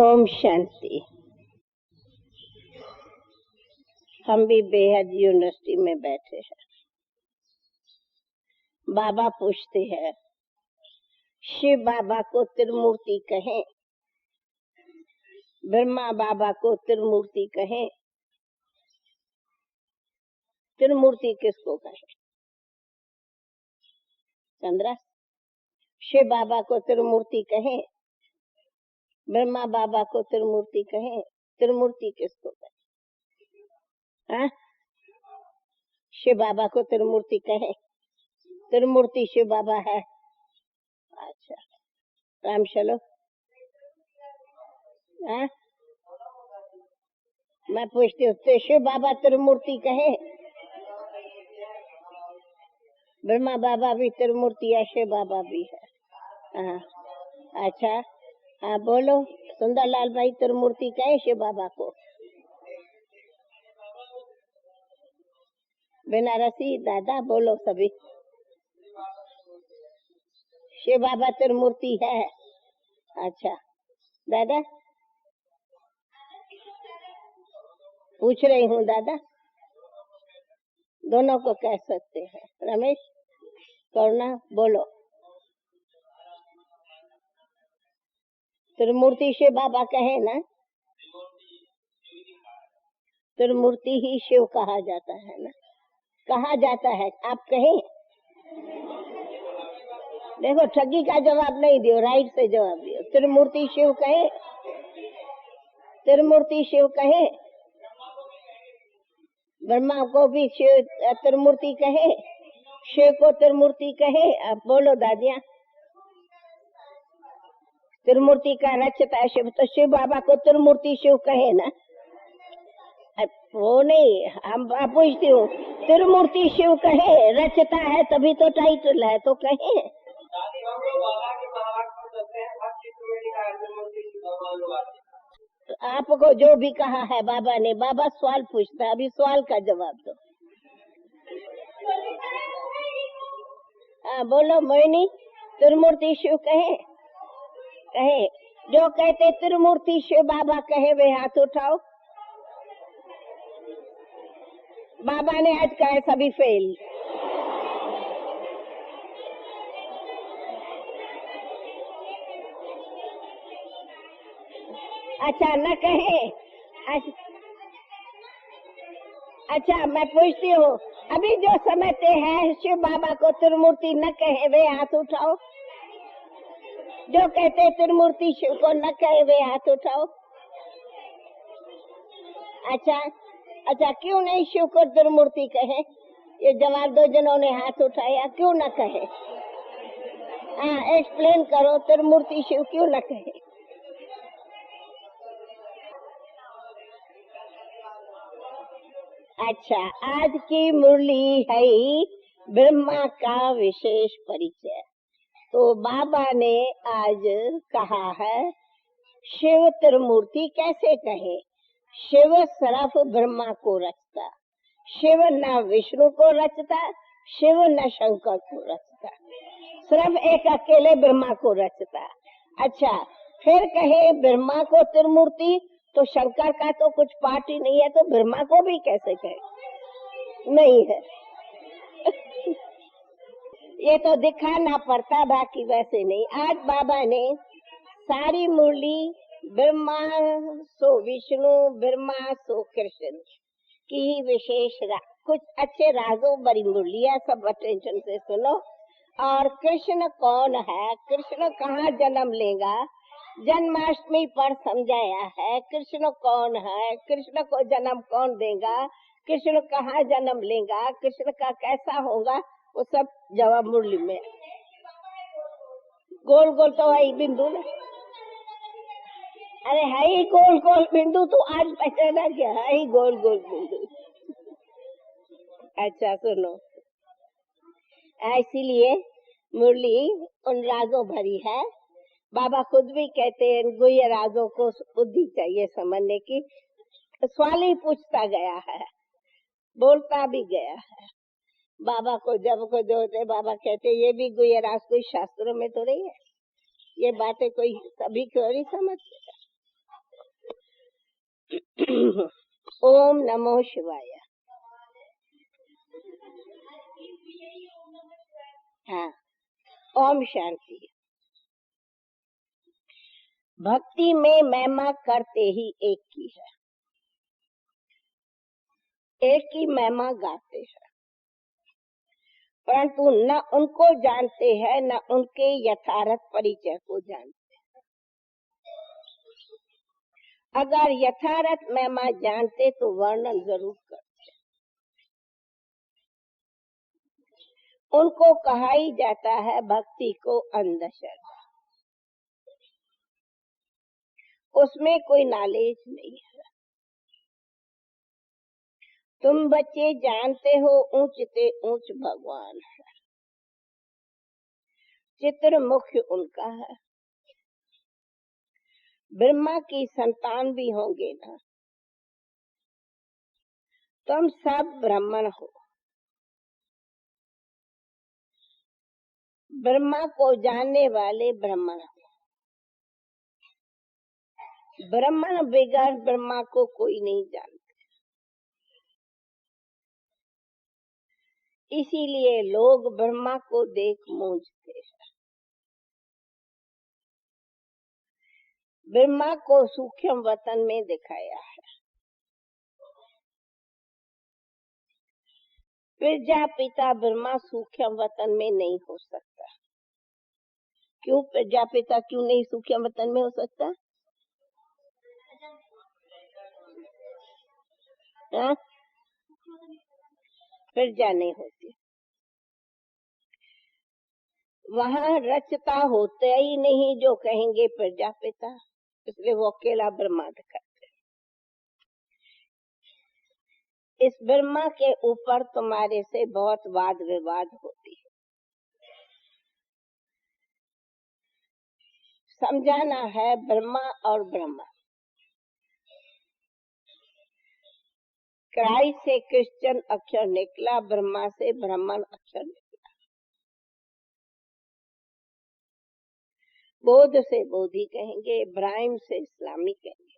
ओम शांति। हम भी बेहद यूनिवर्सिटी में बैठे हैं। बाबा पूछते हैं, शिव बाबा को त्रिमूर्ति कहें, ब्रह्मा बाबा को त्रिमूर्ति कहें, त्रिमूर्ति किसको कहें? चंद्रा, शिव बाबा को त्रिमूर्ति कहें, ब्रह्मा बाबा को त्रिमूर्ति कहें, त्रिमूर्ति किसको कहें? हाँ, शिव बाबा को त्रिमूर्ति कहें, त्रिमूर्ति शिव बाबा है। अच्छा, राम चलो। हाँ, मैं पूछती हूँ, तो शिव बाबा त्रिमूर्ति कहे, ब्रह्मा बाबा भी त्रिमूर्ति है, शिव बाबा भी है। हाँ, अच्छा, हाँ बोलो, सुंदरलाल भाई त्रिमूर्ति कहे शिव बाबा को? बनारसी दादा बोलो सभी, शिव बाबा त्रिमूर्ति है। अच्छा दादा, पूछ रही हूँ दादा, दोनों को कह सकते हैं। रमेश, करुणा बोलो, त्रिमूर्ति शिव बाबा कहे ना? त्रिमूर्ति ही शिव कहा जाता है ना? कहा जाता है, आप कहें? देखो, ठगी का जवाब नहीं दियो, राइट से जवाब दियो। त्रिमूर्ति शिव कहे, त्रिमूर्ति शिव कहे, ब्रह्मा को भी शिव त्रिमूर्ति कहे, शिव को त्रिमूर्ति कहे। अब बोलो दादिया, त्रिमूर्ति का रचता है शिव, तो शिव बाबा को त्रिमूर्ति शिव कहे ना? वो नहीं, हम पूछती हूँ, त्रिमूर्ति शिव कहे, रचता है तभी तो टाइटल है, तो कहे। आपको जो भी कहा है बाबा ने, बाबा सवाल पूछता है, अभी सवाल का जवाब दो। हाँ बोलो मोहिनी, त्रिमूर्ति शिव कहे? कहे, जो कहते त्रिमूर्ति शिव बाबा कहे वे हाथ उठाओ। बाबा ने आज कहा सभी फेल। अच्छा न कहे? अच्छा मैं पूछती हूँ, अभी जो समझते हैं शिव बाबा को त्रिमूर्ति न कहे वे हाथ उठाओ। जो कहते त्रिमूर्ति शिव को न कहे वे हाथ उठाओ। अच्छा अच्छा, क्यों नहीं शिव को त्रिमूर्ति कहे? ये जवाब दो जिन्होंने हाथ उठाया, क्यों न कहे? हाँ एक्सप्लेन करो, त्रिमूर्ति शिव क्यों न कहे? अच्छा, आज की मुरली है ब्रह्मा का विशेष परिचय। तो बाबा ने आज कहा है शिव त्रिमूर्ति कैसे कहे? शिव सिर्फ ब्रह्मा को रचता, शिव न विष्णु को रचता, शिव न शंकर को रचता, सिर्फ एक अकेले ब्रह्मा को रचता। अच्छा, फिर कहे ब्रह्मा को त्रिमूर्ति, तो शंकर का तो कुछ पार्ट ही नहीं है, तो ब्रह्मा को भी कैसे कहे? नहीं है। ये तो दिखाना पड़ता, बाकी वैसे नहीं। आज बाबा ने सारी मुरली ब्रह्मा सो विष्णु, ब्रह्मा सो कृष्ण की विशेष कुछ अच्छे राजों बड़ी मुरलियां, सब अटेंशन से सुनो। और कृष्ण कौन है, कृष्ण कहाँ जन्म लेगा, जन्माष्टमी पर समझाया है। कृष्ण कौन है, कृष्ण को जन्म कौन देगा, कृष्ण कहाँ जन्म लेगा, कृष्ण का कैसा होगा, वो सब जवाब मुरली में। गोल गोल तो आई बिंदु ना, अरे है ही गोल गोल बिंदु, तो आज पहचाना क्या है ही गोल गोल बिंदु। अच्छा सुनो, इसीलिए मुरली उन राजों भरी है। बाबा खुद भी कहते हैं गुह्य राजों को बुद्धि चाहिए समझने की। सवाल ही पूछता गया है, बोलता भी गया है। बाबा को जब को जो होते बाबा कहते ये भी गुह्य राज कोई शास्त्रों में तो नहीं है, ये बातें कोई सभी को नहीं समझते। ओम नमो शिवाय। हाँ, ओम शांति। भक्ति में महिमा करते ही एक की है, एक की महिमा गाते हैं, परंतु न उनको जानते हैं न उनके यथार्थ परिचय को जानते। अगर यथार्थ महिमा जानते तो वर्णन जरूर करते। उनको कहा ही जाता है भक्ति को अंधश्रद्धा, उसमें कोई नॉलेज नहीं है। तुम बच्चे जानते हो ऊंच से ऊंच भगवान है, चित्र मुख्य उनका है। ब्रह्मा की संतान भी होंगे ना, तुम सब ब्राह्मण हो। ब्रह्मा को जानने वाले ब्राह्मण हो। ब्राह्मण बगैर ब्रह्मा को कोई नहीं जानता। इसीलिए लोग ब्रह्मा को देख मूंझते हैं। ब्रह्मा को सूक्ष्म वतन में दिखाया है। प्रजापिता ब्रह्मा सूक्ष्म वतन में नहीं हो सकता। क्यों प्रजापिता क्यों नहीं सूक्ष्म वतन में हो सकता? प्रजा नहीं होती, वहाँ रचता होते ही नहीं जो कहेंगे प्रजापिता, इसलिए वो अकेला ब्रह्मा दिखाते। इस ब्रह्मा के ऊपर तुम्हारे से बहुत वाद विवाद होती है। समझाना है ब्रह्मा और ब्रह्मा। क्राइस्ट से क्रिश्चियन अक्षर निकला, ब्रह्मा से ब्राह्मण अक्षर निकला। बौद्ध से बोधि कहेंगे, इब्राहिम से इस्लामी कहेंगे।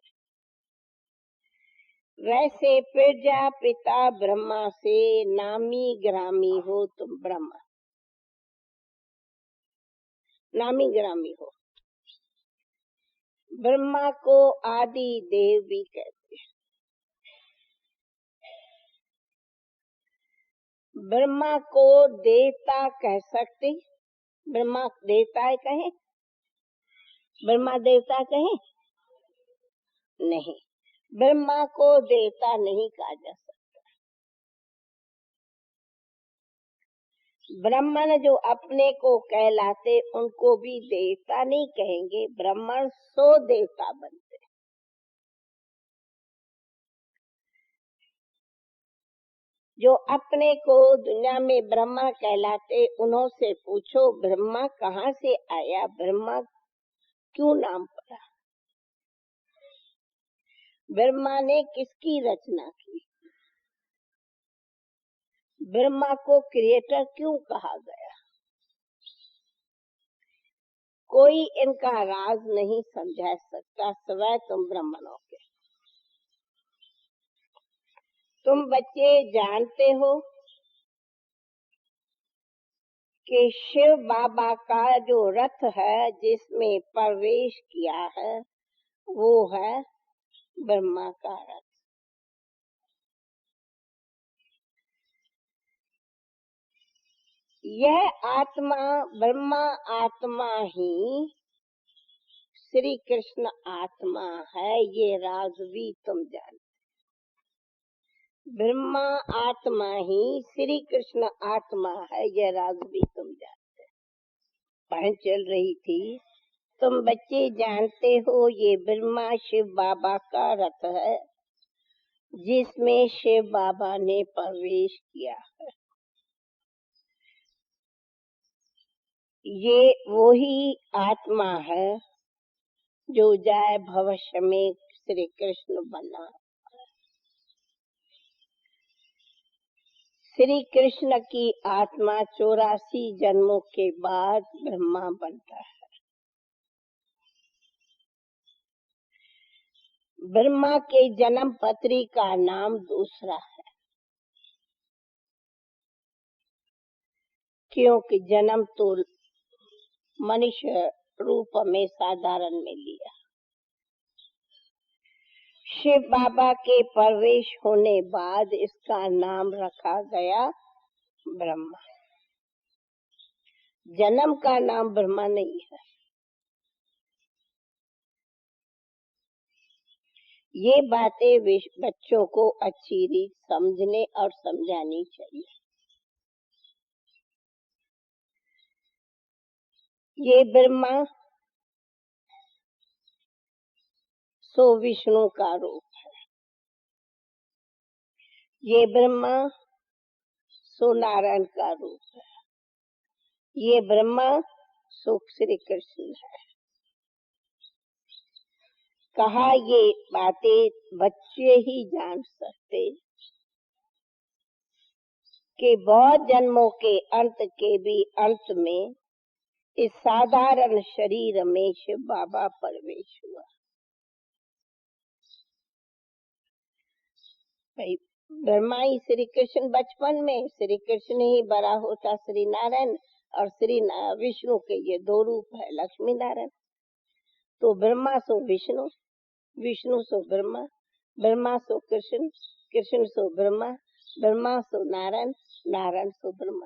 वैसे प्रजापिता ब्रह्मा से नामी ग्रामी हो तुम ब्रह्मा, नामी ग्रामी हो। ब्रह्मा को आदि देव भी कहते हैं। ब्रह्मा को देवता कह सकते, ब्रह्मा देवता है कहे, ब्रह्मा देवता कहे नहीं, ब्रह्मा को देवता नहीं कहा जा सकता। ब्राह्मण जो अपने को कहलाते उनको भी देवता नहीं कहेंगे, ब्राह्मण सो देवता बनते। जो अपने को दुनिया में ब्रह्मा कहलाते उन्हों से पूछो ब्रह्मा कहाँ से आया, ब्रह्मा क्यों नाम पड़ा, ब्रह्मा ने किसकी रचना की, ब्रह्मा को क्रिएटर क्यों कहा गया। कोई इनका राज नहीं समझा सकता सिवाय तुम ब्राह्मणों के। तुम बच्चे जानते हो कि शिव बाबा का जो रथ है जिसमें प्रवेश किया है वो है ब्रह्मा का रथ। यह आत्मा ब्रह्मा आत्मा ही श्री कृष्ण आत्मा है, ये राज भी तुम जानते। ब्रह्मा आत्मा ही श्री कृष्ण आत्मा है, यह राज भी तुम जानते। पहन चल रही थी, तुम बच्चे जानते हो ये ब्रह्मा शिव बाबा का रथ है जिसमें शिव बाबा ने प्रवेश किया है। ये वही आत्मा है जो जाए भविष्य में श्री कृष्ण बना। श्री कृष्ण की आत्मा 84 जन्मों के बाद ब्रह्मा बनता है। ब्रह्मा के जन्म पत्री का नाम दूसरा है, क्योंकि जन्म तो मनुष्य रूप में साधारण में लिया। शिव बाबा के प्रवेश होने बाद इसका नाम रखा गया ब्रह्मा। जन्म का नाम ब्रह्मा नहीं है। ये बातें बच्चों को अच्छी रीत समझने और समझानी चाहिए। ये ब्रह्मा सो विष्णु का रूप है। ये ब्रह्मा सो नारायण का रूप है। ये ब्रह्मा सो श्री कृष्ण है। कहा ये बातें बच्चे ही जान सकते कि बहुत जन्मों के अंत के भी अंत में इस साधारण शरीर में शिव बाबा प्रवेश हुआ। भाई ब्रह्मा ही श्री कृष्ण, बचपन में श्री कृष्ण ही बड़ा होता श्री नारायण, और श्री विष्णु के ये दो रूप है, लक्ष्मी नारायण। तो ब्रह्मा सो विष्णु, विष्णु सो ब्रह्मा, ब्रह्मा सो कृष्ण, कृष्ण सो ब्रह्मा, ब्रह्मा सो नारायण, नारायण सो ब्रह्मा।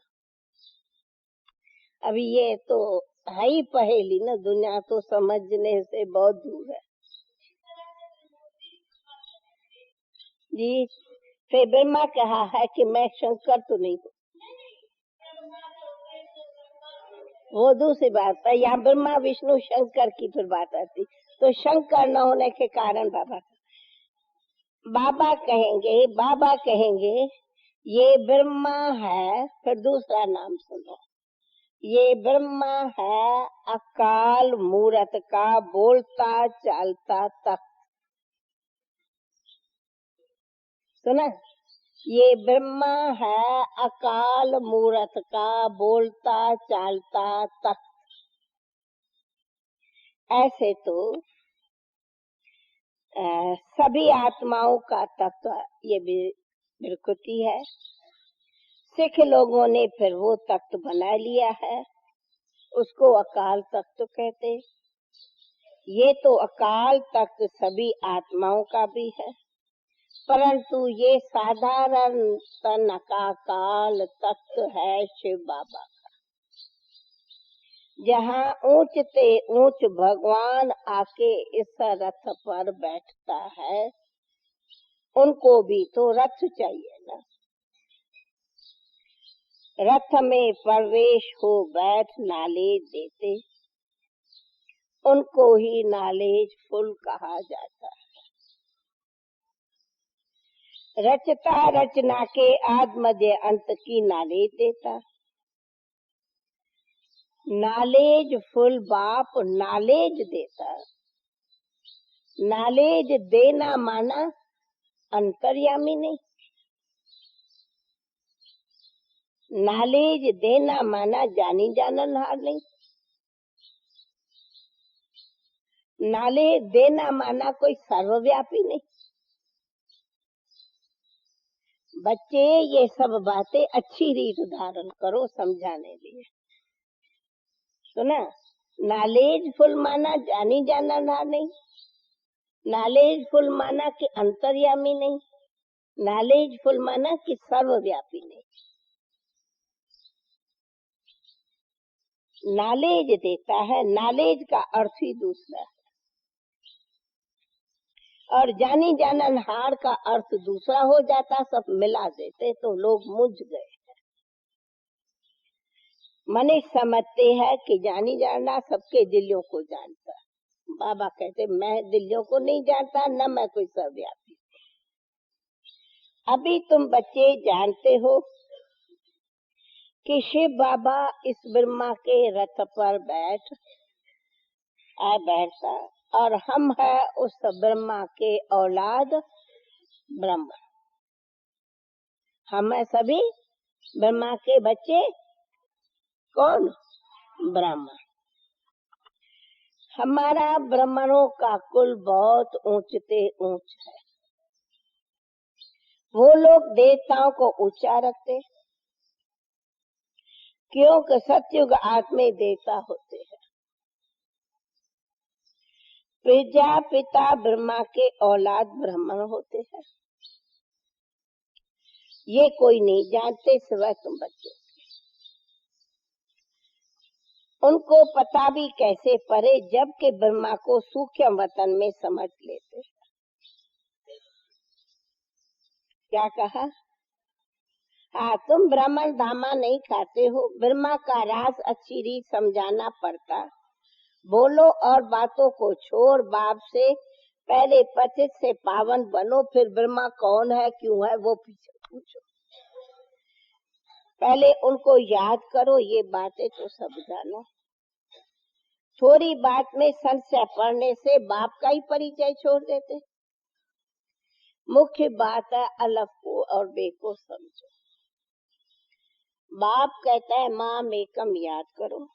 अभी ये तो है ही पहेली ना, दुनिया तो समझने से बहुत दूर है जी। फिर ब्रह्मा कहा है कि मैं शंकर तो नहीं हूँ, वो दूसरी बात है। यहाँ ब्रह्मा विष्णु शंकर की फिर बात आती, तो शंकर न होने के कारण बाबा कहेंगे ये ब्रह्मा है। फिर दूसरा नाम सुनो, ये ब्रह्मा है अकाल मूरत का बोलता चालता तख्त। सुना, ये ब्रह्मा है अकाल मूरत का बोलता चालता तख्त। ऐसे तो सभी आत्माओं का तत्व ये विकृति है। सिख लोगों ने फिर वो तख्त बना लिया है, उसको अकाल तख्त कहते। ये तो अकाल तख्त सभी आत्माओं का भी है, परंतु ये साधारण तन का काल तख्त है शिव बाबा का, जहाँ ऊंच से ऊंच भगवान आके इस रथ पर बैठता है। उनको भी तो रथ चाहिए ना, रथ में प्रवेश हो बैठ नालेज देते, उनको ही नालेज फुल कहा जाता है। रचता रचना के आदि मध्य अंत की नालेज देता। नालेज फुल बाप नालेज देता। नालेज देना माना अंतर्यामी नहीं, नालेज देना माना जानी जाननहार नहीं, नालेज देना माना कोई सर्वव्यापी नहीं। बच्चे ये सब बातें अच्छी रीत धारण करो समझाने लिए। सुना, नॉलेज फुल माना जानी जाननहार नहीं, नॉलेज फुल माना कि अंतर्यामी नहीं, नॉलेज फुल माना कि सर्वव्यापी नहीं। नॉलेज देता है, नॉलेज का अर्थ ही दूसरा है, और जानी जाननहार का अर्थ दूसरा हो जाता। सब मिला देते तो लोग मुझ गए। मनुष्य समझते हैं कि जानी जानना सबके दिलों को जानता। बाबा कहते मैं दिलों को नहीं जानता, न मैं कोई सर्वव्यापी। अभी तुम बच्चे जानते हो कि शिव बाबा इस ब्रह्मा के रथ पर बैठता, और हम है उस ब्रह्मा के औलाद ब्रह्मा। हम है सभी ब्रह्मा के बच्चे। कौन? ब्रह्मा। हमारा ब्राह्मणों का कुल बहुत ऊंचते ऊंच है। वो लोग देवताओं को ऊंचा रखते, क्योंकि सतयुग आत्मे देवता होते हैं। प्रजापिता ब्रह्मा के औलाद ब्राह्मण होते हैं। ये कोई नहीं जानते सिवाय तुम बच्चों। उनको पता भी कैसे पड़े, जबकि ब्रह्मा को सूक्ष्म वतन में समझ लेते। क्या कहा? हाँ, तुम ब्राह्मण धामा नहीं खाते हो। ब्रह्मा का राज अच्छी रीत समझाना पड़ता। बोलो और बातों को छोड़, बाप से पहले पतित से पावन बनो, फिर ब्रह्मा कौन है क्यों है वो पीछे पूछो। पहले उनको याद करो, ये बातें तो सब जानो। थोड़ी बात में संशय पड़ने से बाप का ही परिचय छोड़ देते। मुख्य बात है अलफ को और बे को समझो। बाप कहता है माम एकम याद करो।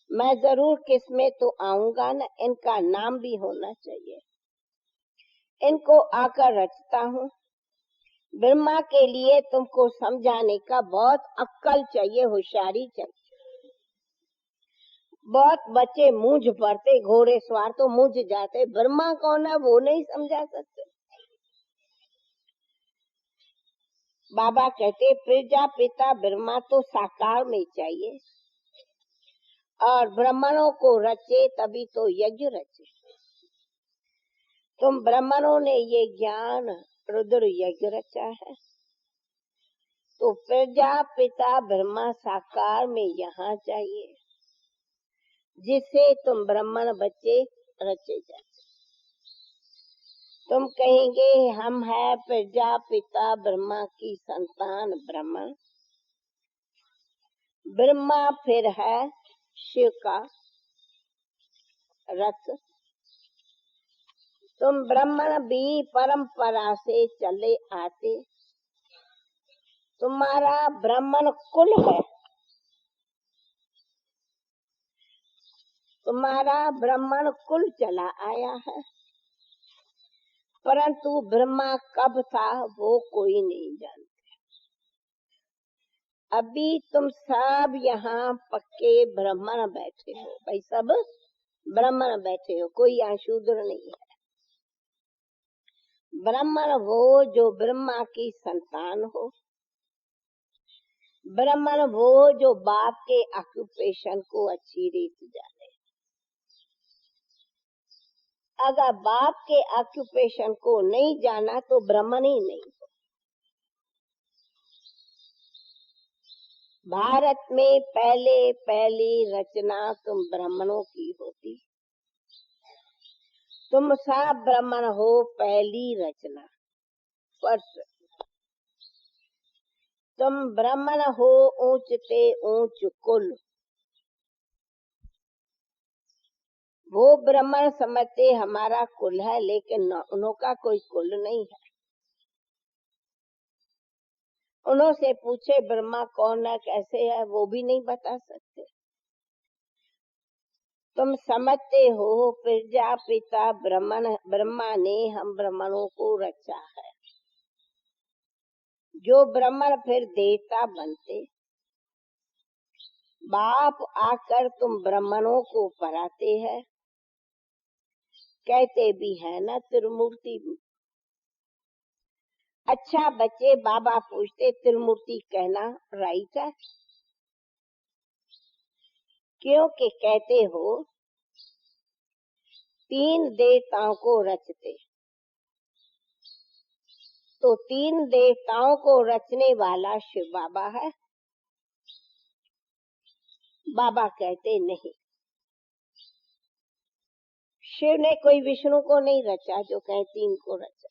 मैं जरूर किसमें तो आऊंगा न, इनका नाम भी होना चाहिए। इनको आकर रचता हूँ। ब्रह्मा के लिए तुमको समझाने का बहुत अक्कल चाहिए, होशियारी चाहिए। बहुत बच्चे मूंझ पड़ते, घोड़े सवार तो मूंझ जाते, ब्रह्मा कौन है वो नहीं समझा सकते। बाबा कहते प्रजापिता ब्रह्मा तो साकार में चाहिए, और ब्राह्मणों को रचे तभी तो यज्ञ रचे। तुम ब्राह्मणों ने ये ज्ञान रुद्र यज्ञ रचा है, तो प्रजापिता ब्रह्मा साकार में यहाँ चाहिए, जिससे तुम ब्राह्मण बच्चे रचे जाते। तुम कहेंगे हम है प्रजापिता ब्रह्मा की संतान ब्राह्मण। ब्रह्मा फिर है शिव का रथ। तुम ब्राह्मण भी परंपरा से चले आते। तुम्हारा ब्राह्मण कुल है, तुम्हारा ब्राह्मण कुल चला आया है, परंतु ब्रह्मा कब था वो कोई नहीं जानता। अभी तुम सब यहाँ पक्के ब्राह्मण बैठे हो, भाई सब ब्राह्मण बैठे हो, कोई यहाँ शूद्र नहीं है। ब्राह्मण वो जो ब्रह्मा की संतान हो, ब्राह्मण वो जो बाप के ऑक्यूपेशन को अच्छी रीत जाने। अगर बाप के ऑक्यूपेशन को नहीं जाना तो ब्राह्मण ही नहीं। भारत में पहली रचना तुम ब्राह्मणों की होती। तुम सब ब्राह्मण हो, पहली रचना फर्स्ट। तुम ब्राह्मण हो ऊंचते ऊंच कुल। वो ब्राह्मण समझते हमारा कुल है, लेकिन उनका कोई कुल नहीं है। उन्होंने पूछे ब्रह्मा कौन है कैसे है, वो भी नहीं बता सकते। तुम समझते हो प्रजापिता ब्रह्मा ने हम ब्राह्मणों को रचा है। जो ब्राह्मण फिर देवता बनते। बाप आकर तुम ब्राह्मणों को पढ़ाते हैं, कहते भी है ना त्रिमूर्ति। अच्छा बच्चे, बाबा पूछते त्रिमूर्ति कहना राइट है? क्योंकि कहते हो तीन देवताओं को रचते, तो तीन देवताओं को रचने वाला शिव बाबा है। बाबा कहते नहीं, शिव ने कोई विष्णु को नहीं रचा जो कहे तीन को रचा।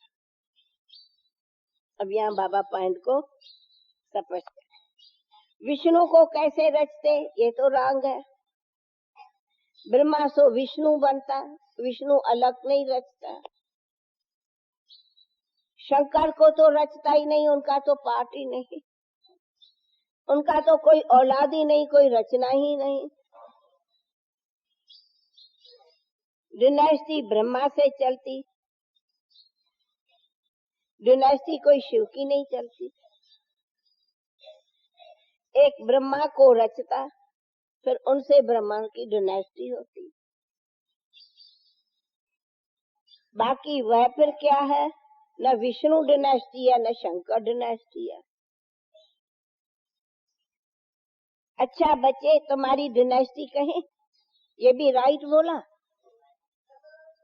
अब यहाँ बाबा पॉइंट को स्पष्ट। विष्णु को कैसे रचते, ये तो रंग है। ब्रह्मा सो विष्णु बनता, विष्णु अलग नहीं रचता। शंकर को तो रचता ही नहीं, उनका तो पार्ट ही नहीं, उनका तो कोई औलाद ही नहीं, कोई रचना ही नहीं। डिनेस्टी ब्रह्मा से चलती, डिनेस्टी कोई शिव की नहीं चलती। एक ब्रह्मा को रचता, फिर उनसे ब्रह्मा की डिनेस्टी होती। बाकी वह फिर क्या है, न विष्णु डिनेस्टी है, न शंकर डिनेस्टी है। अच्छा बच्चे, तुम्हारी डिनेस्टी कहें, ये भी राइट बोला?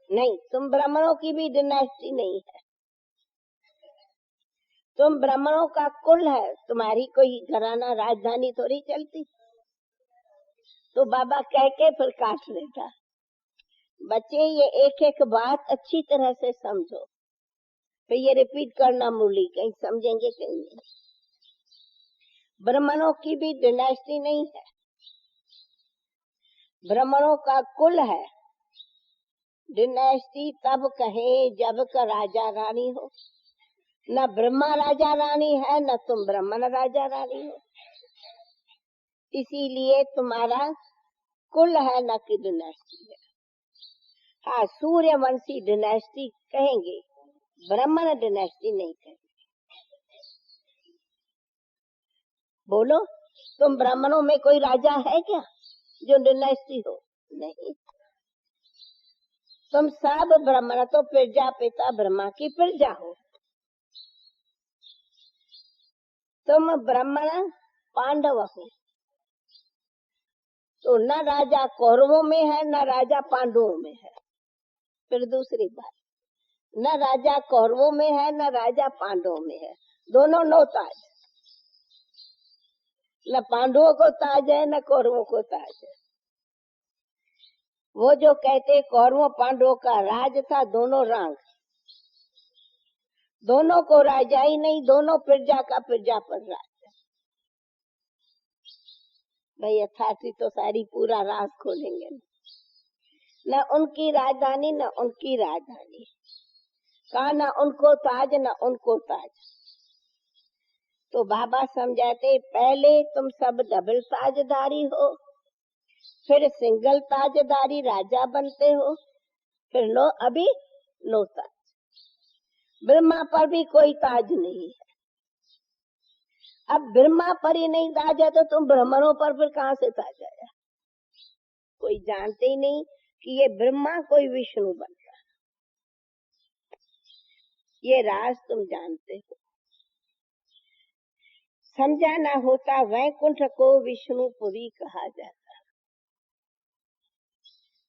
नहीं, तुम ब्राह्मणों की भी डिनेस्टी नहीं है, तुम ब्राह्मणों का कुल है, तुम्हारी कोई घराना राजधानी थोड़ी चलती। तो बाबा कह के फिर काट लेता। बच्चे ये एक एक बात अच्छी तरह से समझो, फिर ये रिपीट करना मुरली, कहीं समझेंगे कहीं नहीं। ब्राह्मणों की भी डिनेस्टी नहीं है, ब्राह्मणों का कुल है। डिनेस्टी तब कहे जब का राजा रानी हो, न ब्रह्मा राजा रानी है, न तुम ब्राह्मण राजा रानी हो, इसीलिए तुम्हारा कुल है, न कि डिनेस्टी है। हाँ, सूर्यवंशी डिनेस्टी कहेंगे, ब्राह्मण डिनेस्टी नहीं कहेंगे। बोलो, तुम ब्राह्मणों में कोई राजा है क्या जो डिनेस्टी हो? नहीं, तुम सब ब्राह्मण तो प्रजापिता ब्रह्मा की प्रजा हो। तुम ब्राह्मण पांडव हो, तो न राजा कौरवों में है, न राजा पांडवों में है। फिर दूसरी बात, न राजा कौरवों में है, न राजा पांडवों में है, दोनों नो ताज। न पांडवों को ताज है, न कौरवों को ताज है। वो जो कहते कौरवों पांडवों का राज था, दोनों रांग, दोनों को राजा ही नहीं, दोनों प्रजा का प्रजा पर राज। भाई अथार्टी तो सारी पूरा राज खोलेंगे, न उनकी राजधानी न उनकी राजधानी, कहा न उनको ताज न उनको ताज। तो बाबा समझाते, पहले तुम सब डबल ताजदारी हो, फिर सिंगल ताजदारी राजा बनते हो, फिर नो अभी नो ताज। ब्रह्मा पर भी कोई ताज नहीं है। अब ब्रह्मा पर ही नहीं ताज है तो तुम ब्राह्मणों पर फिर कहाँ से ताज आया? कोई जानते ही नहीं कि ये ब्रह्मा कोई विष्णु बनता। ये राज तुम जानते हो। समझाना होता, वैकुंठ को विष्णुपुरी कहा जाता,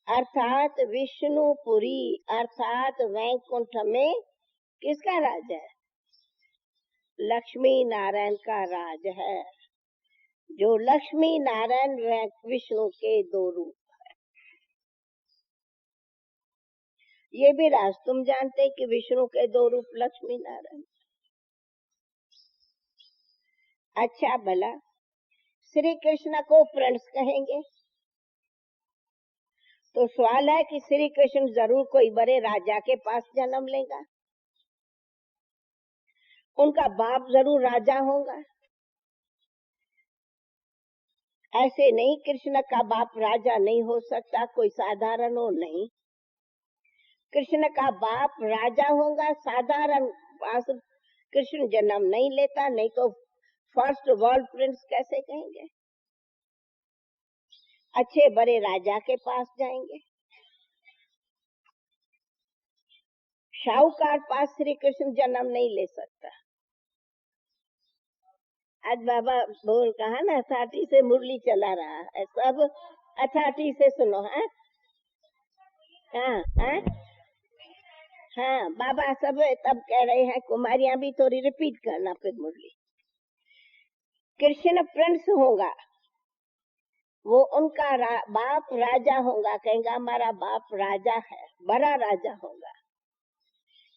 अर्थात विष्णुपुरी अर्थात वैकुंठ में किसका राज है? लक्ष्मी नारायण का राज है। जो लक्ष्मी नारायण विष्णु के दो रूप है। ये भी राज तुम जानते कि विष्णु के दो रूप लक्ष्मी नारायण। अच्छा भला श्री कृष्ण को प्रिंस कहेंगे तो सवाल है कि श्री कृष्ण जरूर कोई बड़े राजा के पास जन्म लेगा, उनका बाप जरूर राजा होगा। ऐसे नहीं, कृष्ण का बाप राजा नहीं हो सकता, कोई साधारण हो नहीं। कृष्ण का बाप राजा होगा, साधारण पास कृष्ण जन्म नहीं लेता, नहीं तो फर्स्ट वर्ल्ड प्रिंस कैसे कहेंगे? अच्छे बड़े राजा के पास जाएंगे। शाहूकार पास श्री कृष्ण जन्म नहीं ले सकता। आज बाबा बोल कहा ना, अथार्टी से मुरली चला रहा है, सब अथार्टी से सुनो। हाँ हाँ हाँ हाँ, बाबा सब तब कह रहे हैं, कुमारियां भी थोड़ी रिपीट करना फिर मुरली। कृष्ण प्रिंस होगा, वो उनका बाप राजा होगा, कहेगा हमारा बाप राजा है, बड़ा राजा होगा।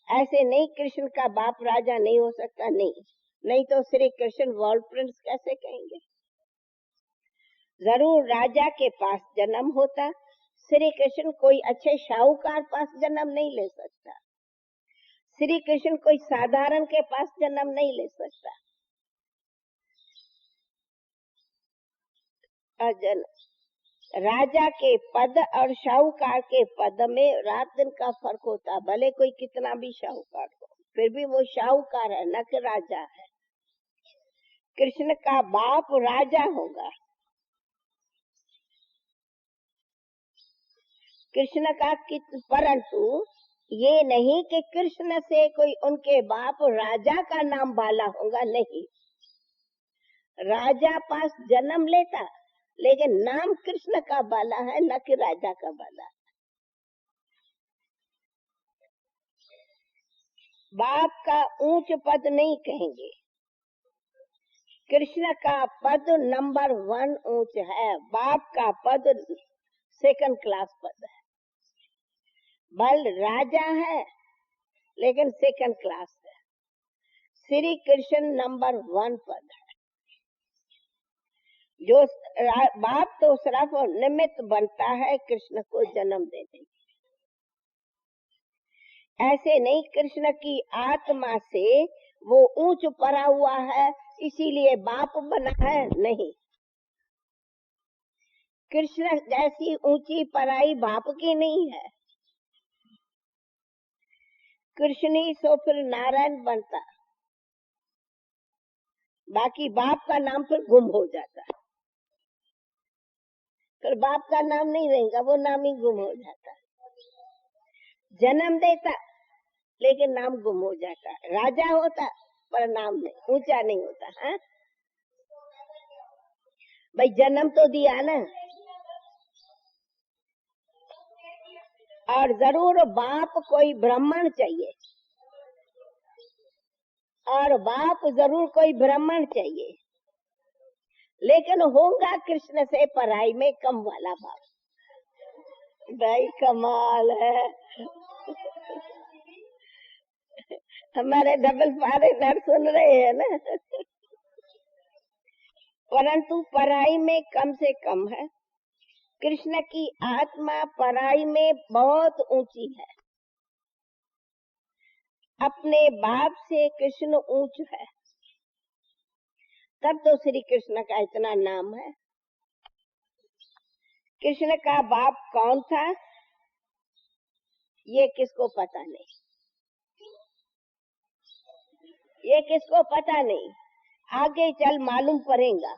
ऐसे नहीं, कृष्ण का बाप राजा नहीं हो सकता, नहीं नहीं तो श्री कृष्ण वर्ल्ड प्रिंस कैसे कहेंगे? जरूर राजा के पास जन्म होता। श्री कृष्ण कोई अच्छे शाहूकार पास जन्म नहीं ले सकता, श्री कृष्ण कोई साधारण के पास जन्म नहीं ले सकता। राजा के पद और शाहूकार के पद में रात दिन का फर्क होता। भले कोई कितना भी शाहूकार हो, फिर भी वो शाहूकार है, न कि राजा है। कृष्ण का बाप राजा होगा। कृष्ण का परंतु ये नहीं कि कृष्ण से कोई उनके बाप राजा का नाम वाला होगा, नहीं। राजा पास जन्म लेता, लेकिन नाम कृष्ण का वाला है, न कि राजा का वाला। बाप का ऊंच पद नहीं कहेंगे। कृष्ण का पद नंबर 1 ऊंच है, बाप का पद सेकंड क्लास पद है। बल राजा है लेकिन सेकंड क्लास है। श्री कृष्ण नंबर 1 पद है। जो बाप तो सिर्फ निमित्त बनता है कृष्ण को जन्म देने। ऐसे नहीं कृष्ण की आत्मा से वो ऊंच पड़ा हुआ है इसीलिए बाप बना है, नहीं। कृष्ण जैसी ऊंची पराई बाप की नहीं है। कृष्ण ही सो फिर नारायण बनता, बाकी बाप का नाम फिर गुम हो जाता। फिर बाप का नाम नहीं रहेगा, वो नाम ही गुम हो जाता। जन्म देता लेकिन नाम गुम हो जाता। राजा होता पर नाम नहीं, ऊंचा नहीं होता। हाँ भाई, जन्म तो दिया ना। और जरूर बाप कोई ब्राह्मण चाहिए, और बाप जरूर कोई ब्राह्मण चाहिए, लेकिन होगा कृष्ण से पढ़ाई में कम वाला बाप। भाई कमाल है। हमारे डबल फॉरेनर सुन रहे हैं ना। परंतु पढ़ाई में कम से कम है। कृष्ण की आत्मा पढ़ाई में बहुत ऊंची है। अपने बाप से कृष्ण ऊंच है, तब तो श्री कृष्ण का इतना नाम है। कृष्ण का बाप कौन था ये किसको पता नहीं, ये किसको पता नहीं। आगे चल मालूम पड़ेगा।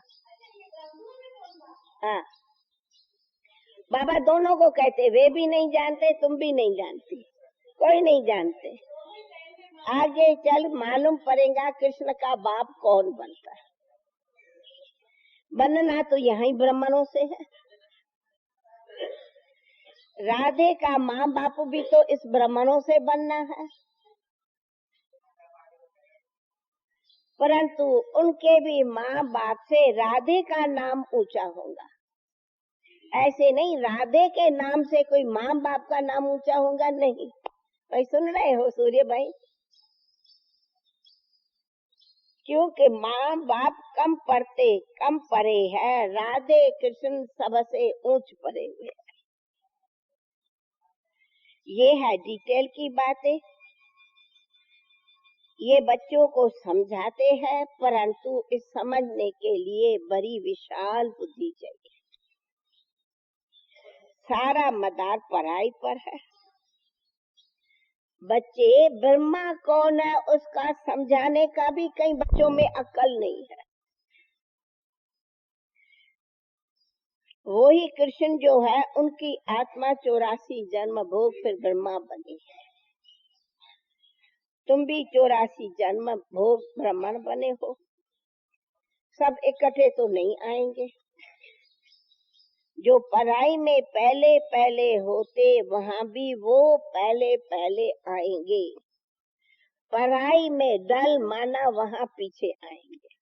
हाँ, बाबा दोनों को कहते, वे भी नहीं जानते, तुम भी नहीं जानती, कोई नहीं जानते। आगे चल मालूम पड़ेगा कृष्ण का बाप कौन बनता है। बनना तो यहाँ ब्राह्मणों से है। राधे का माँ बाप भी तो इस ब्राह्मणों से बनना है, परंतु उनके भी माँ बाप से राधे का नाम ऊंचा होगा। ऐसे नहीं राधे के नाम से कोई माँ बाप का नाम ऊंचा होगा, नहीं। भाई सुन रहे हो सूर्य भाई? क्योंकि माँ बाप कम पढ़ते कम पढ़े हैं, राधे कृष्ण सबसे ऊंच पढ़े हुए। ये है डिटेल की बातें। ये बच्चों को समझाते हैं, परंतु इस समझने के लिए बड़ी विशाल बुद्धि चाहिए। सारा मदार पढ़ाई पर है। बच्चे ब्रह्मा कौन है उसका समझाने का भी कई बच्चों में अक्ल नहीं है। वही कृष्ण जो है उनकी आत्मा 84 जन्म भोग फिर ब्रह्मा बनी है। तुम भी 84 जन्म भोग ब्राह्मण बने हो। सब इकट्ठे तो नहीं आएंगे। जो पढ़ाई में पहले पहले होते वहाँ भी वो पहले पहले आएंगे। पढ़ाई में डल माना वहाँ पीछे आएंगे।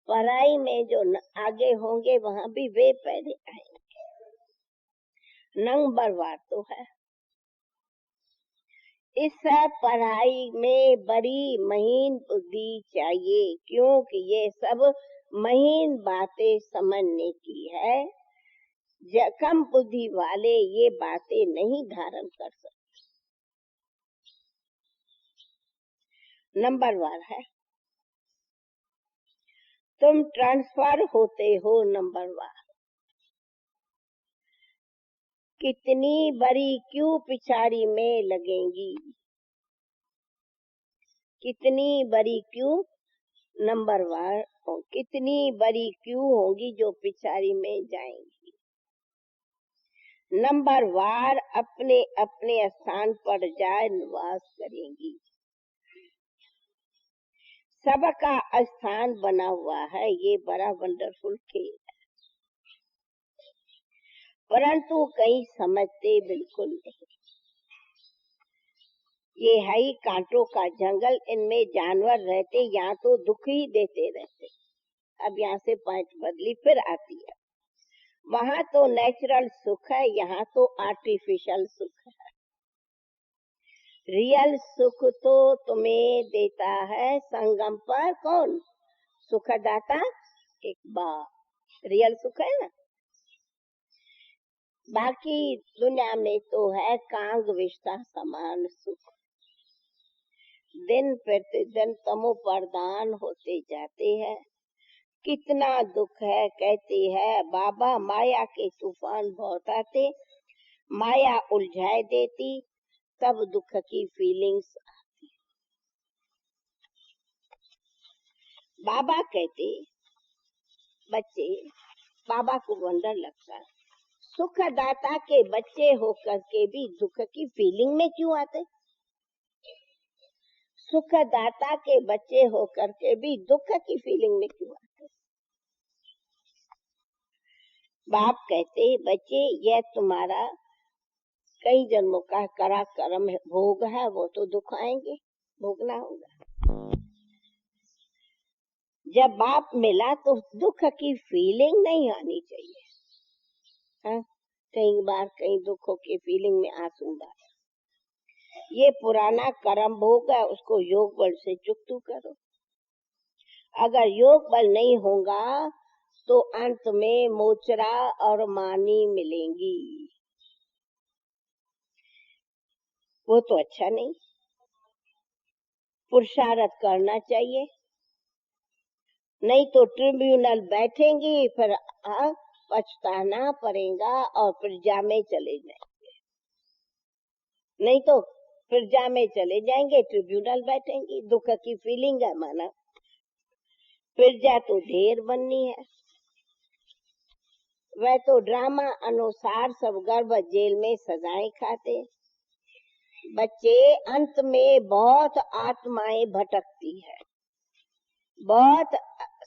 पढ़ाई में जो आगे होंगे वहाँ भी वे पहले आएंगे। नंबरवार तो है। इस पढ़ाई में बड़ी महीन बुद्धि चाहिए, क्योंकि ये सब महीन बातें समझने की है। कम बुद्धि वाले ये बातें नहीं धारण कर सकते। नंबरवार है। तुम ट्रांसफर होते हो नंबरवार। कितनी बड़ी क्यों पिछाड़ी में लगेंगी, कितनी बड़ी क्यों नंबर वन, कितनी बड़ी क्यों होंगी जो पिछाड़ी में जाएंगी। नंबर वार अपने अपने स्थान पर जाए निवास करेंगी। सबका स्थान बना हुआ है, ये बड़ा वंडरफुल खेल है, परंतु कई समझते बिल्कुल नहीं। ये है ही कांटों का जंगल, इनमें जानवर रहते, यहाँ तो दुख ही देते रहते। अब यहाँ से पॉइंट बदली फिर आती है, वहाँ तो नेचुरल सुख है, यहाँ तो आर्टिफिशियल सुख है। रियल सुख तो तुम्हें देता है संगम पर कौन, सुखदाता एक बाप, रियल सुख है ना। बाकी दुनिया में तो है कांग विष्ठा समान सुख, दिन प्रतिदिन तमो प्रधान होते जाते हैं। कितना दुख है, कहते हैं बाबा माया के तूफान बहुत आते, माया उलझाए देती, तब दुख की फीलिंग्स आती। बाबा कहते बच्चे, बाबा को वंडर लगता है, सुखदाता के बच्चे होकर के भी दुख की फीलिंग में क्यों आते। सुखदाता के बच्चे होकर के भी दुख की फीलिंग में क्यों आते। बाप कहते बच्चे यह तुम्हारा कई जन्मों का करा कर्म है, भोग है, वो तो दुख आएंगे, भोगना होगा। जब बाप मिला तो दुख की फीलिंग नहीं आनी चाहिए। हाँ? कई बार कई दुखों की फीलिंग में आंसू डाल, ये पुराना कर्म भोग है, उसको योग बल से चुकतू करो। अगर योग बल नहीं होगा तो अंत में मोचरा और मानी मिलेंगी, वो तो अच्छा नहीं। पुरुषार्थ करना चाहिए, नहीं तो ट्रिब्यूनल बैठेंगी, फिर पछताना पड़ेगा और प्रजा में चले जाएंगे। नहीं तो प्रजा में चले जाएंगे, ट्रिब्यूनल बैठेंगी, दुख की फीलिंग है माना, प्रजा तो ढेर बननी है। वह तो ड्रामा अनुसार सब गर्भ जेल में सजाएं खाते। बच्चे अंत में बहुत आत्माएं भटकती है, बहुत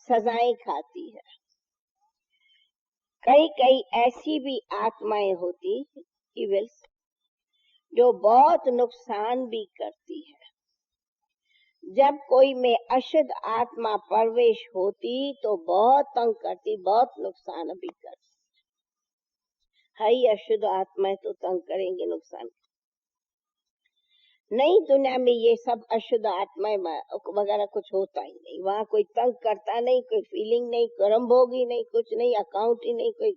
सजाएं खाती है। कई कई ऐसी भी आत्माएं होती इविल्स जो बहुत नुकसान भी करती है। जब कोई में अशुद्ध आत्मा प्रवेश होती तो बहुत तंग करती, बहुत नुकसान भी करती है। अशुद्ध आत्माएं तो तंग करेंगे, नुकसान नहीं। दुनिया में ये सब अशुद्ध आत्माएं वगैरह कुछ होता ही नहीं, वहाँ कोई तंग करता नहीं, कोई फीलिंग नहीं, कर्म भोगी नहीं, कुछ नहीं, अकाउंट ही नहीं, कोई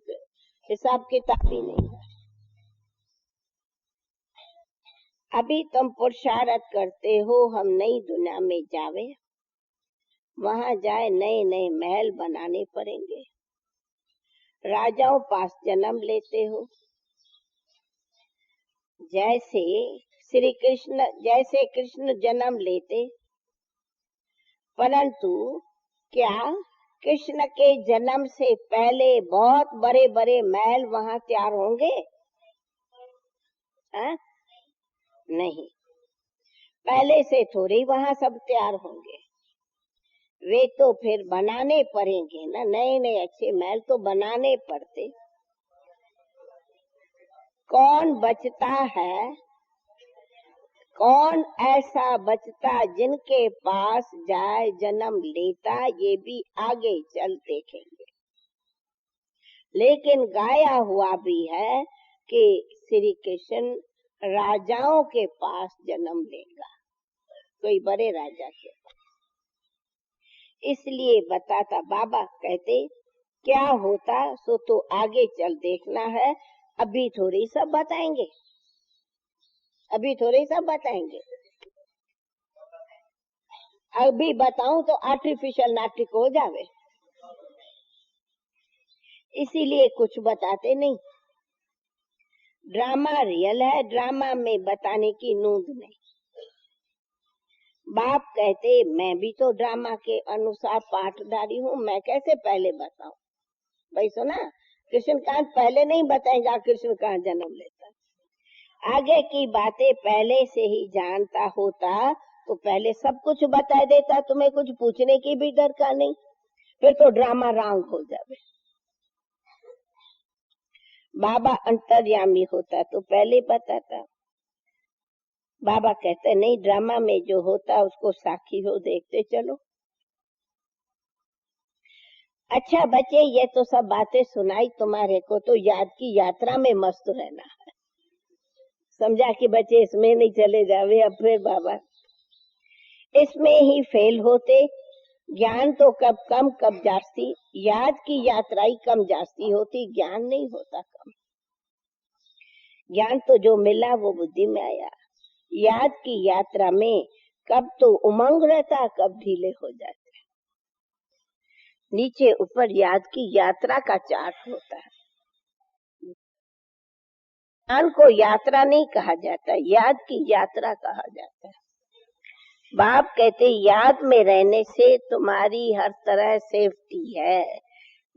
हिसाब किताब ही नहीं है। अभी तुम पुरुषार्थ करते हो हम नई दुनिया में जावे, वहाँ जाए नए नए महल बनाने पड़ेंगे, राजाओं पास जन्म लेते हो। जैसे श्री कृष्ण, जैसे कृष्ण जन्म लेते, परंतु क्या कृष्ण के जन्म से पहले बहुत बड़े बड़े महल वहाँ तैयार होंगे? नहीं, पहले से थोड़ी वहाँ सब तैयार होंगे, वे तो फिर बनाने पड़ेंगे ना, नए नए अच्छे महल तो बनाने पड़ते। कौन बचता है, कौन ऐसा बचता जिनके पास जाए जन्म लेता, ये भी आगे चल देखेंगे। लेकिन गाया हुआ भी है कि श्री कृष्ण राजाओं के पास जन्म लेगा, कोई बड़े राजा के पास। इसलिए बताता बाबा कहते क्या होता सो तो आगे चल देखना है, अभी थोड़ी सब बताएंगे, अभी थोड़ी सब बताएंगे। अभी बताऊं तो आर्टिफिशियल नाटक हो जावे, इसीलिए कुछ बताते नहीं। ड्रामा रियल है, ड्रामा में बताने की नूंद नहीं। बाप कहते मैं भी तो ड्रामा के अनुसार पाठधारी हूँ, मैं कैसे पहले बताऊं। भाई सुना, कृष्ण कांत पहले नहीं बताएगा, कृष्ण कांत जन्म लेता। आगे की बातें पहले से ही जानता होता तो पहले सब कुछ बता देता, तुम्हें कुछ पूछने की भी दरकार नहीं, फिर तो ड्रामा रॉन्ग हो जावे। बाबा अंतर्यामी होता तो पहले बताता। बाबा कहते नहीं, ड्रामा में जो होता उसको साक्षी हो देखते चलो। अच्छा बच्चे, ये तो सब बातें सुनाई तुम्हारे को, तो याद की यात्रा में मस्त रहना है। समझा कि बच्चे इसमें नहीं चले जावे। अब फिर बाबा इसमें ही फेल होते। ज्ञान तो कब कम कब जास्ती, याद की यात्रा ही कम जास्ती होती, ज्ञान नहीं होता कम। ज्ञान तो जो मिला वो बुद्धि में आया। याद की यात्रा में कब तो उमंग रहता, कब ढीले हो जाते। नीचे ऊपर याद की यात्रा का चार्ट होता है। ज्ञान को यात्रा नहीं कहा जाता, याद की यात्रा कहा जाता है। बाप कहते याद में रहने से तुम्हारी हर तरह सेफ्टी है,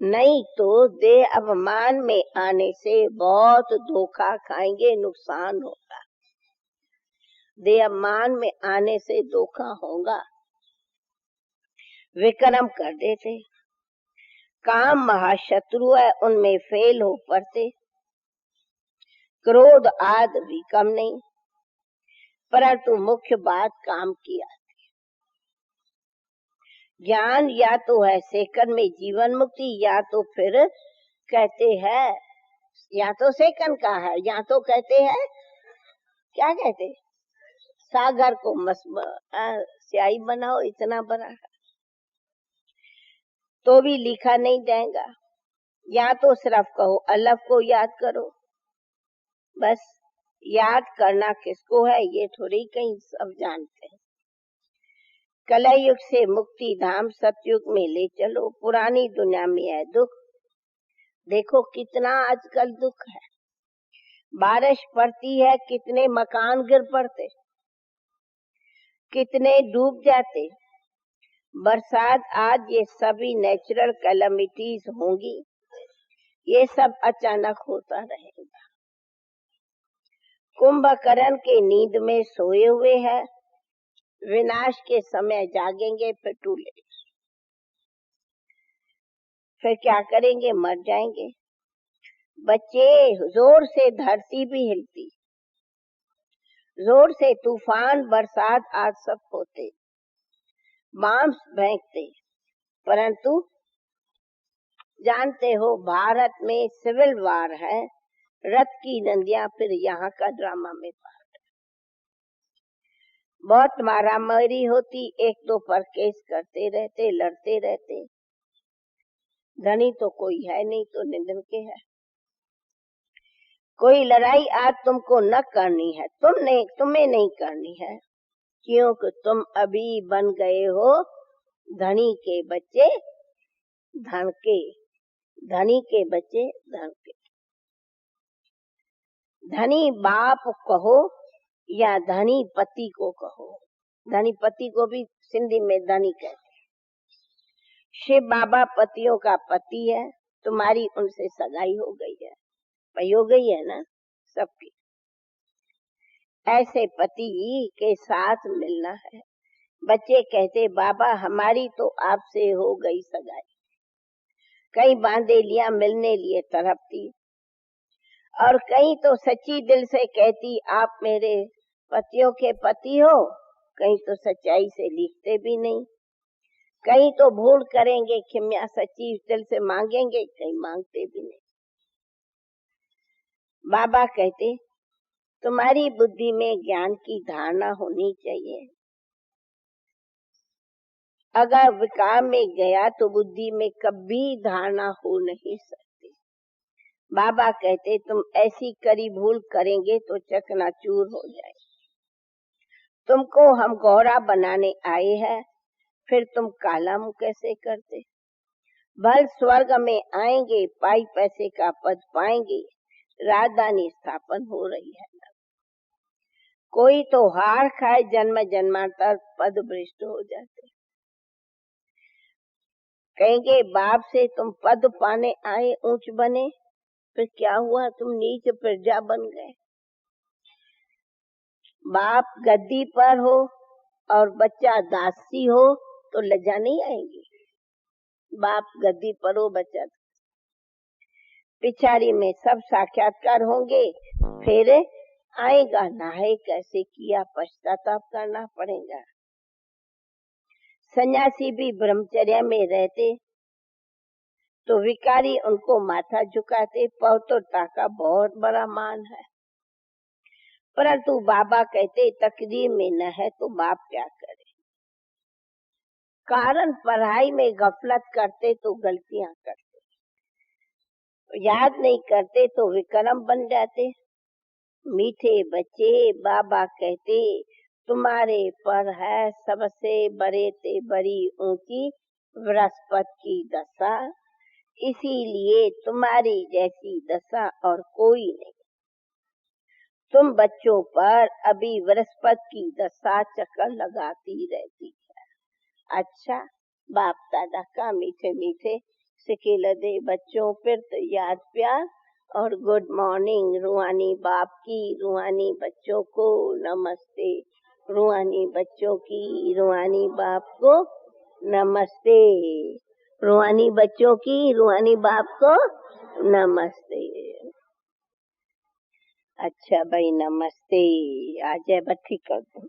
नहीं तो देह अभिमान में आने से बहुत धोखा खाएंगे, नुकसान होगा। देह अभिमान में आने से धोखा होगा। विक्रम कर देते, काम महाशत्रु है, उनमें फेल हो पड़ते। क्रोध आदि भी कम नहीं, परंतु मुख्य बात काम की आती। ज्ञान या तो है सेकंड में जीवन मुक्ति, या तो फिर कहते हैं, या तो सेकंड का है, या तो कहते हैं क्या कहते, सागर को स्याही बनाओ इतना बड़ा है तो भी लिखा नहीं जाएगा। या तो सिर्फ कहो अलग को याद करो, बस याद करना किसको है ये थोड़ी कहीं सब जानते हैं। कलयुग से मुक्ति धाम सतयुग में ले चलो, पुरानी दुनिया में है दुख। देखो कितना आजकल दुख है। बारिश पड़ती है, कितने मकान गिर पड़ते, कितने डूब जाते। बरसात आज ये सभी नेचुरल कैलेमिटीज होंगी, ये सब अचानक होता रहेगा। कुंभकर्ण के नींद में सोए हुए हैं, विनाश के समय जागेंगे फिर टूले, फिर क्या करेंगे, मर जाएंगे। बच्चे जोर से धरती भी हिलती, जोर से तूफान बरसात आज सब होते, बांस फेंकते, परंतु जानते हो भारत में सिविल वार है, रथ की नंदियां फिर यहाँ का ड्रामा में पार्ट। बहुत मारामारी होती, एक दो पर केस करते रहते, लड़ते रहते। धनी तो कोई है नहीं तो निंदन के है। कोई लड़ाई आज तुमको न करनी है, तुम्हें नहीं करनी है, क्योंकि तुम अभी बन गए हो धनी के बच्चे धन के, धनी के बच्चे धन के। धनी बाप कहो या धनी पति को कहो, धनी पति को भी सिंधी में धनी कहते हैं। शिव बाबा पतियों का पति है, तुम्हारी उनसे सगाई हो गई है, हो गई है ना सबकी। ऐसे पति के साथ मिलना है। बच्चे कहते बाबा हमारी तो आपसे हो गई सगाई, कई बांधेलियां मिलने लिए तड़पती, और कहीं तो सच्ची दिल से कहती आप मेरे पतियों के पति हो, कहीं तो सच्चाई से लिखते भी नहीं, कहीं तो भूल करेंगे खिम्या सच्ची दिल से मांगेंगे, कहीं मांगते भी नहीं। बाबा कहते तुम्हारी बुद्धि में ज्ञान की धारणा होनी चाहिए, अगर विकार में गया तो बुद्धि में कभी धारणा हो नहीं सकती। बाबा कहते तुम ऐसी करी भूल करेंगे तो चकनाचूर हो जाए। तुमको हम गौरा बनाने आए हैं, फिर तुम काला मुंह कैसे करते। भल स्वर्ग में आएंगे, पाई पैसे का पद पाएंगे, राजधानी स्थापन हो रही है। कोई तो हार खाए जन्म जन्मांतर पद भ्रष्ट हो जाते, कहेंगे बाप से तुम पद पाने आए ऊंच बने, फिर क्या हुआ, तुम नीच प्रजा बन गए। बाप गद्दी पर हो और बच्चा दासी हो तो लज्जा नहीं आएगी। बाप गद्दी पर हो, बच्चा पिछाड़ी में सब साक्षात्कार होंगे, फिर आएगा नाहे कैसे किया, पश्चाताप करना पड़ेगा। सन्यासी भी ब्रह्मचर्य में रहते तो विकारी उनको माथा झुकाते, पवित्रता का बहुत बड़ा मान है। परंतु बाबा कहते तकदीर में न है तो बाप क्या करे। कारण पढ़ाई में गफलत करते तो गलतियां करते, याद नहीं करते तो विक्रम बन जाते। मीठे बच्चे बाबा कहते तुम्हारे पर है सबसे बड़े ते बड़ी ऊंची बृहस्पति की दशा, इसीलिए तुम्हारी जैसी दशा और कोई नहीं। तुम बच्चों पर अभी बृहस्पति की दशा चक्कर लगाती रहती है। अच्छा, बाप दादा का मीठे मीठे सिकेल दे बच्चों पर तो याद प्यार और गुड मॉर्निंग। रूहानी बाप की रूहानी बच्चों को नमस्ते, रूहानी बच्चों की रूहानी बाप को नमस्ते, रूहानी बच्चों की रूहानी बाप को नमस्ते। अच्छा भाई नमस्ते, आ जाए बत्ती कर दो।